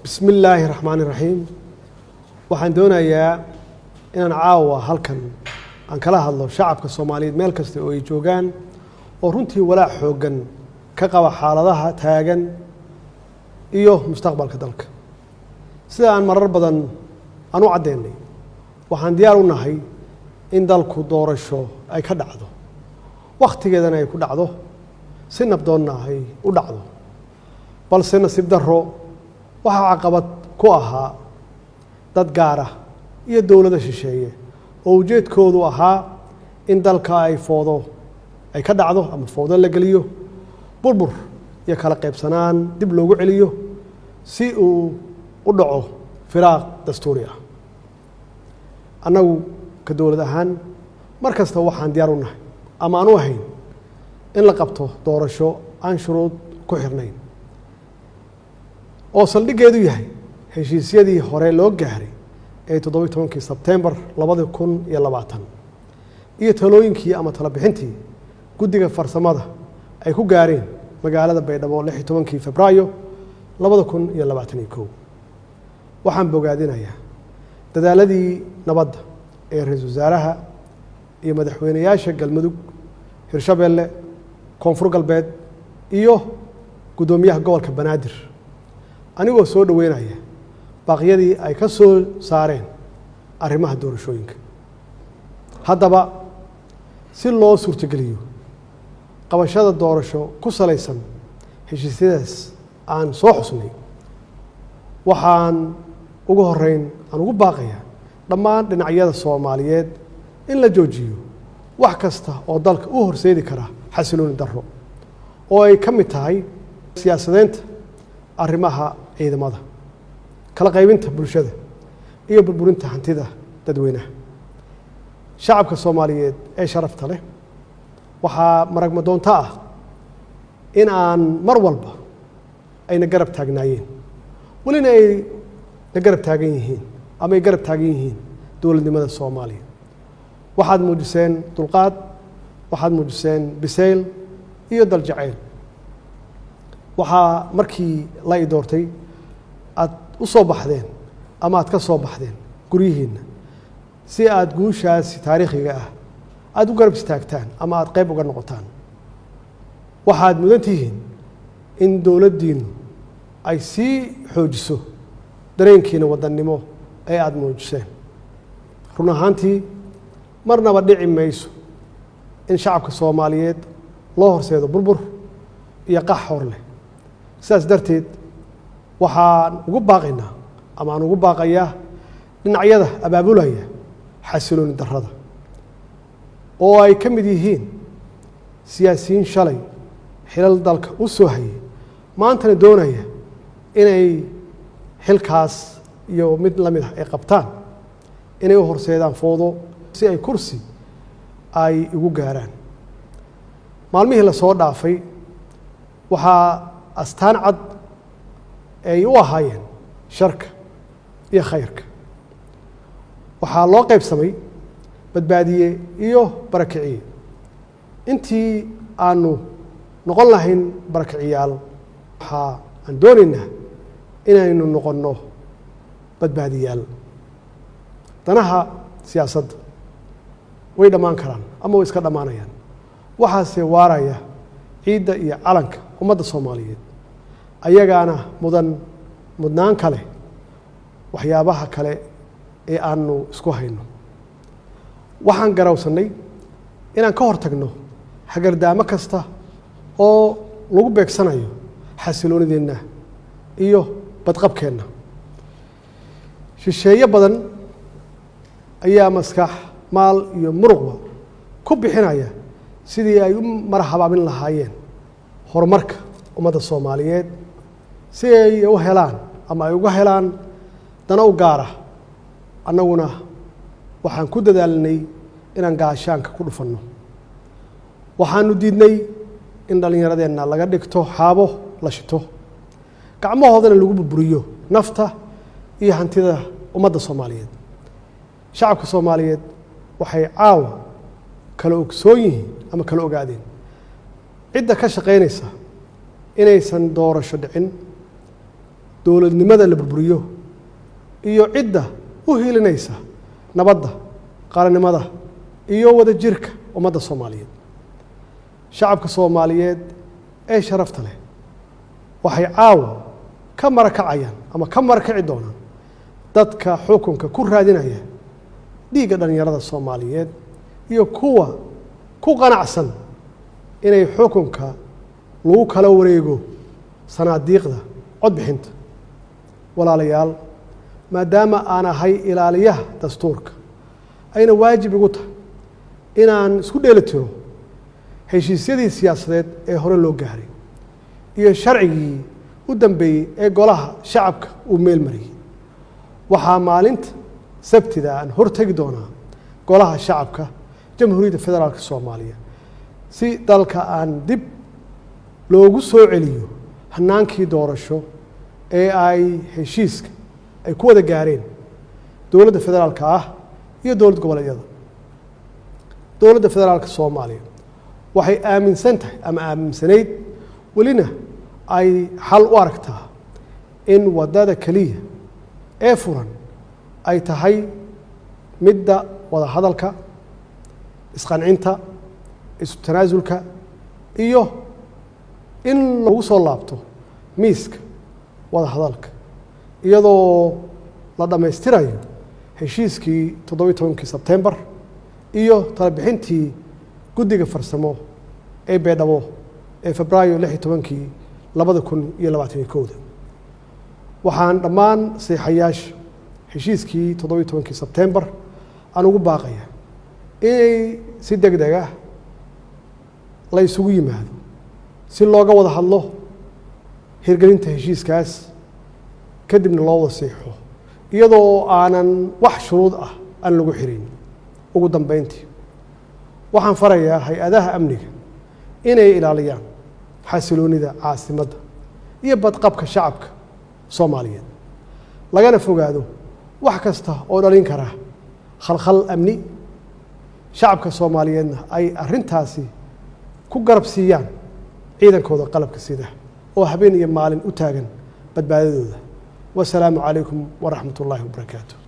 بسم الله الرحمن الرحيم waxaan doonayaa inaan caawa halkan aan kala hadlo shacabka Soomaaliyeed meel kasta oo ay joogaan oo runtii walaac xoogan ka qaba xaaladaha taagan iyo mustaqbalka dalka sida aan marar badan aan u cadeynay waxaan diyaar u nahay in dalku doorasho ay ka dhacdo waqtigeedana ay ku dhacdo si nabdoonna ay u dhacdo balse nasiib darro waxa caqabad ku ahaa dad gaar ah iyo dawladda shisheeye oo ujeedkoodu ahaa in dalka ay foodo ay ka dhacdo ama foodo la geliyo burbur iyo kala qaybsanaan dib loogu celiyo si uu u dhaco firaaq dastuuri ah annagu ka dawlad ahaan mar kasta waxaan diyaar u nahay ama aan u ahayn in la qabto doorasho aan shuruud ku xirnayn oo saldhigeedu yahay heshiisyadii hore loo gaaray ee 17 Sebtembar 2020 iyo talooyinkii ama talo bixintii guddiga farsamada ay ku gaareen magaalada Baydhabo 16 Febraayo 2021 waxaan bogaadinayaa dadaaladii nabadda ee ra'iisul wasaaraha iyo madaxweynayaasha Galmudug Hirshabelle Koonfur Galbeed iyo gudoomiyaha gobolka Banaadir anigoo soo dhaweynaya baaqyadii ay ka soo saareen arrimaha doorashooyinka haddaba si loo suurtageliyo qabashada doorasho ku salaysan heshiisyadaas aan soo xusnay waxaan ugu horeyn aan ugu baaqayaa dhammaan dhinacyada Soomaaliyeed in la joojiyo wax kasta oo dalka u horseedi kara xasilooni darro oo ay ka mid tahay siyaasadeynta arrimaha ciidamada kala qaybinta bulshada iyo burburinta hantida dadweynaha shacabka Soomaaliyeed ee sharafta leh waxaa maragma doonta ah in aan mar walba ayna garab taagnaayeen walina ay la garab taagan yihiin ama ay garab taagan yihiin dowladnimada Soomaaliya waxaad muujiseen dulqaad waxaad muujiseen bisayl iyo dal jacayl waxaa markii la doortay aad u soo baxdeen ama aad ka soo baxdeen guryihiina si aad guushaas taariikhiga ah aad u garab istaagtaan ama aad qayb uga noqotaan waxaad mudan tihiin in dawladdiinu ay sii xoojiso dareenkiina wadannimo ee aad muujiseen run ahaantii marnaba dhici mayso in shacabka Soomaaliyeed loo horseedo burbur iyo qax hor leh sidaas darteed waxaan ugu baaqaynaa ama aan ugu baaqayaa dhinacyada abaabulaya xasilooni darrada oo ay ka mid yihiin siyaasiyiin shalay xilal dalka u soo hayay maantana doonaya inay xilkaas iyo mid la mid ah ay qabtaan inay u horseedaan foodo si ay kursi ay ugu gaaraan maalmihii la soo dhaafay waxaa astaan cad ay u ahaayeen sharka iyo khayrka waxaa loo qaybsamay badbaadiye iyo barakiciye intii aanu noqon lahayn barakiciyaal waxaa aan doonaynaa inaynu noqonno badbaadiyaal danaha siyaasadda way dhammaan karaan ama way iska dhammaanayaan waxaase waaraya ciidda iyo calanka ummadda Soomaaliyeed ayagaana mudnaan kale waxyaabaha kale ee aanu isku hayno waxaan garawsanay inaan ka hortagno hagardaamo kasta oo lagu beegsanayo xasiloonideenna iyo badqabkeenna shisheeye badan ayaa maskax maal iyo muruqba ku bixinaya sidii ay u marhabaabin lahaayeen horumarka ummadda Soomaaliyeed si ay u helaan ama ay uga helaan dana u gaar ah annaguna waxaan ku dadaalnay inaan gaashaanka ku dhufanno waxaanu diidnay in dhallinyaradeenna laga dhigto xaabo la shito gacmahoodana lagu burburiyo nafta iyo hantida ummadda Soomaaliyeed shacabka Soomaaliyeed waxay caawa kala ogsoon yihiin ama kala ogaadeen cidda ka shaqeynaysa inaysan doorasho dhicin dowladnimada la burburiyo iyo cidda u hiilinaysa nabadda qaranimada iyo wada jirka ummadda Soomaaliyeed. Shacabka Soomaaliyeed ee sharafta leh waxay caawa ka marakacayaan ama ka marakaci doonaan dadka xukunka ku raadinaya dhiigga dhalinyarada Soomaaliyeed iyo kuwa ku qanacsan inay xukunka lagu kala wareego sanaadiiqda codbixinta. walaalayaal, maadaama aan ahay ilaaliyaha dastuurka ayna waajib igu tahay inaan isku dheelitiro heshiisyadii siyaasadeed ee hore loo gaaray iyo sharcigii u dambeeyey ee golaha shacabka uu meel mariyey, waxaa maalinta sabtida aan hortagi doonaa golaha shacabka jamhuuriyadda federaalka Soomaaliya si dalka aan dib loogu soo celiyo hanaankii doorasho ee ay heshiiska ay ku wada gaareen dowladda federaalka ah iyo dowlad goboleedyada. dowladda federaalka Soomaaliya waxay aaminsan tahay ama aaminsanayd welina ay xal u aragtaa in wadada kaliya ee furan ay tahay midda wada hadalka, isqancinta, isu tanaasulka iyo in lagu soo laabto miiska wada hadalka iyadoo la dhammaystirayo heshiiskii 17 Sebtembar iyo tala bixintii guddiga farsamo ee Beedhabo ee Febraayo 16 2021. waxaan dhammaan saxiixayaasha heshiiskii 17 Sebtembar aan ugu baaqaya inay si degdeg ah la isugu yimaado si looga wada hadlo hirgelinta heshiiskaas kadibna loo wada saxiixo iyadoo aanan wax shuruud ah aan lagu xirin. ugu dambeyntii waxaan farayaa hay-adaha amniga inay ilaaliyaan xasiloonida caasimadda iyo badqabka shacabka Soomaaliyeed, lagana fogaado wax kasta oo dhalin kara khalkhal amni. shacabka Soomaaliyeedna ay arrintaasi ku garab siiyaan ciidankooda qalabka sida oo habeen iyo maalin u taagan badbaadadooda. wasalaamu calaykum waraxmatullaahi wabarakaatuh.